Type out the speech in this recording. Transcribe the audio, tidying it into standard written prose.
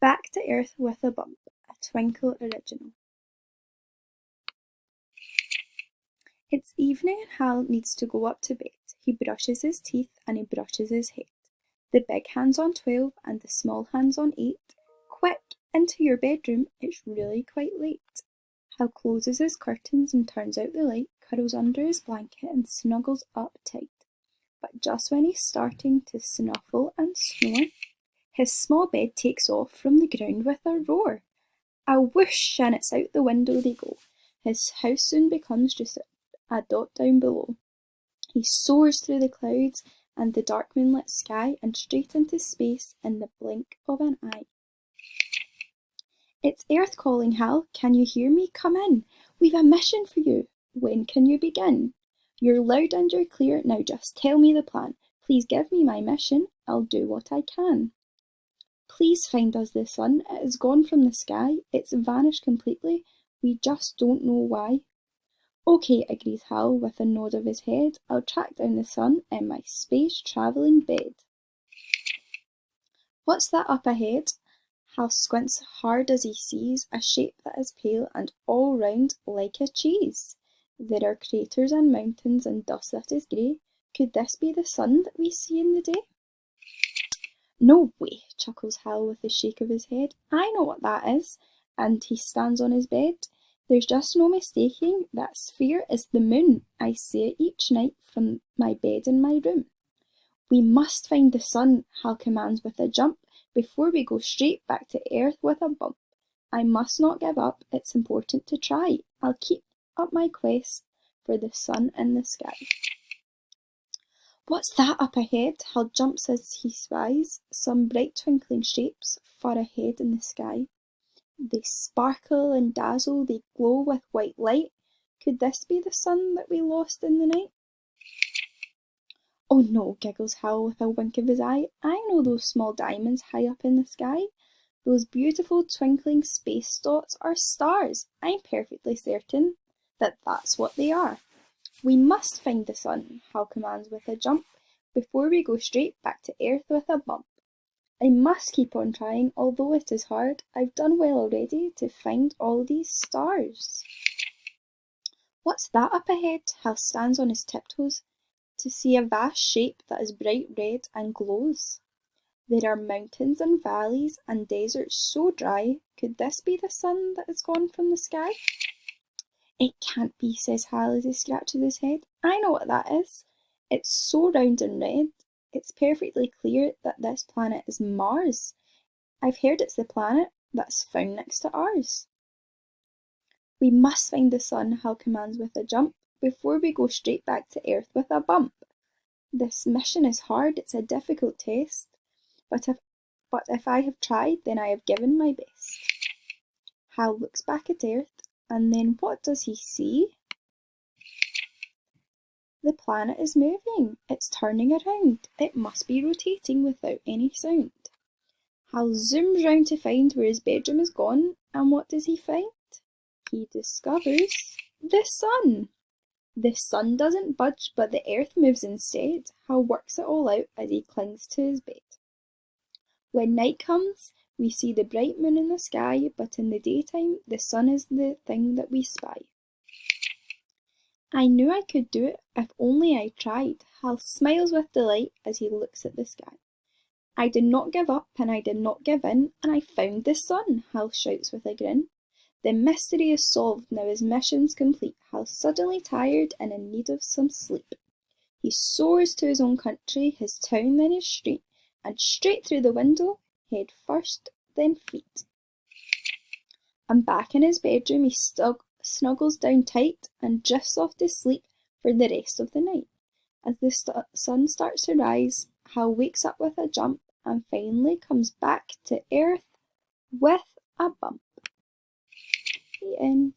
Back to Earth with a Bump, a Twinkle original. It's evening and Hal needs to go up to bed. He brushes his teeth and he brushes his head. The big hand's on 12 and the small hand's on 8. Quick, into your bedroom, it's really quite late. Hal closes his curtains and turns out the light, cuddles under his blanket and snuggles up tight. But just when he's starting to snuffle and snore, his small bed takes off from the ground with a roar. A whoosh, and it's out the window they go. His house soon becomes just a dot down below. He soars through the clouds and the dark moonlit sky and straight into space in the blink of an eye. It's Earth calling, Hal. Can you hear me? Come in. We've a mission for you. When can you begin? You're loud and you're clear. Now just tell me the plan. Please give me my mission. I'll do what I can. Please find us the sun. It has gone from the sky. It's vanished completely. We just don't know why. Okay, agrees Hal with a nod of his head. I'll track down the sun in my space-travelling bed. What's that up ahead? Hal squints hard as he sees a shape that is pale and all round like a cheese. There are craters and mountains and dust that is grey. Could this be the sun that we see in the day? No way, chuckles Hal with a shake of his head. I know what that is. And he stands on his bed. There's just no mistaking, that sphere is the moon. I see it each night from my bed in my room. We must find the sun, Hal commands with a jump, before we go straight back to Earth with a bump. I must not give up, it's important to try. I'll keep up my quest for the sun in the sky. What's that up ahead? Hal jumps as he spies some bright twinkling shapes far ahead in the sky. They sparkle and dazzle, they glow with white light. Could this be the sun that we lost in the night? Oh no, giggles Hal with a wink of his eye. I know those small diamonds high up in the sky. Those beautiful twinkling space dots are stars. I'm perfectly certain that that's what they are. We must find the sun, Hal commands with a jump, before we go straight back to Earth with a bump. I must keep on trying, although it is hard. I've done well already to find all these stars. What's that up ahead? Hal stands on his tiptoes to see a vast shape that is bright red and glows. There are mountains and valleys and deserts so dry. Could this be the sun that has gone from the sky? It can't be, says Hal as he scratches his head. I know what that is. It's so round and red. It's perfectly clear that this planet is Mars. I've heard it's the planet that's found next to ours. We must find the sun, Hal commands with a jump, before we go straight back to Earth with a bump. This mission is hard, it's a difficult test, but if I have tried, then I have given my best. Hal looks back at Earth, and then what does he see? The planet is moving. It's turning around. It must be rotating without any sound. Hal zooms round to find where his bedroom is gone, and what does he find? He discovers the sun. The sun doesn't budge, but the Earth moves instead. Hal works it all out as he clings to his bed. When night comes, we see the bright moon in the sky, but in the daytime, the sun is the thing that we spy. I knew I could do it if only I tried. Hal smiles with delight as he looks at the sky. I did not give up and I did not give in, and I found the sun, Hal shouts with a grin. The mystery is solved, now his mission's complete. Hal's suddenly tired and in need of some sleep. He soars to his own country, his town, then his street, and straight through the window, head first, then feet. And back in his bedroom he snuggles down tight and drifts off to sleep for the rest of the night. As the sun starts to rise, Hal wakes up with a jump and finally comes back to Earth with a bump. The end.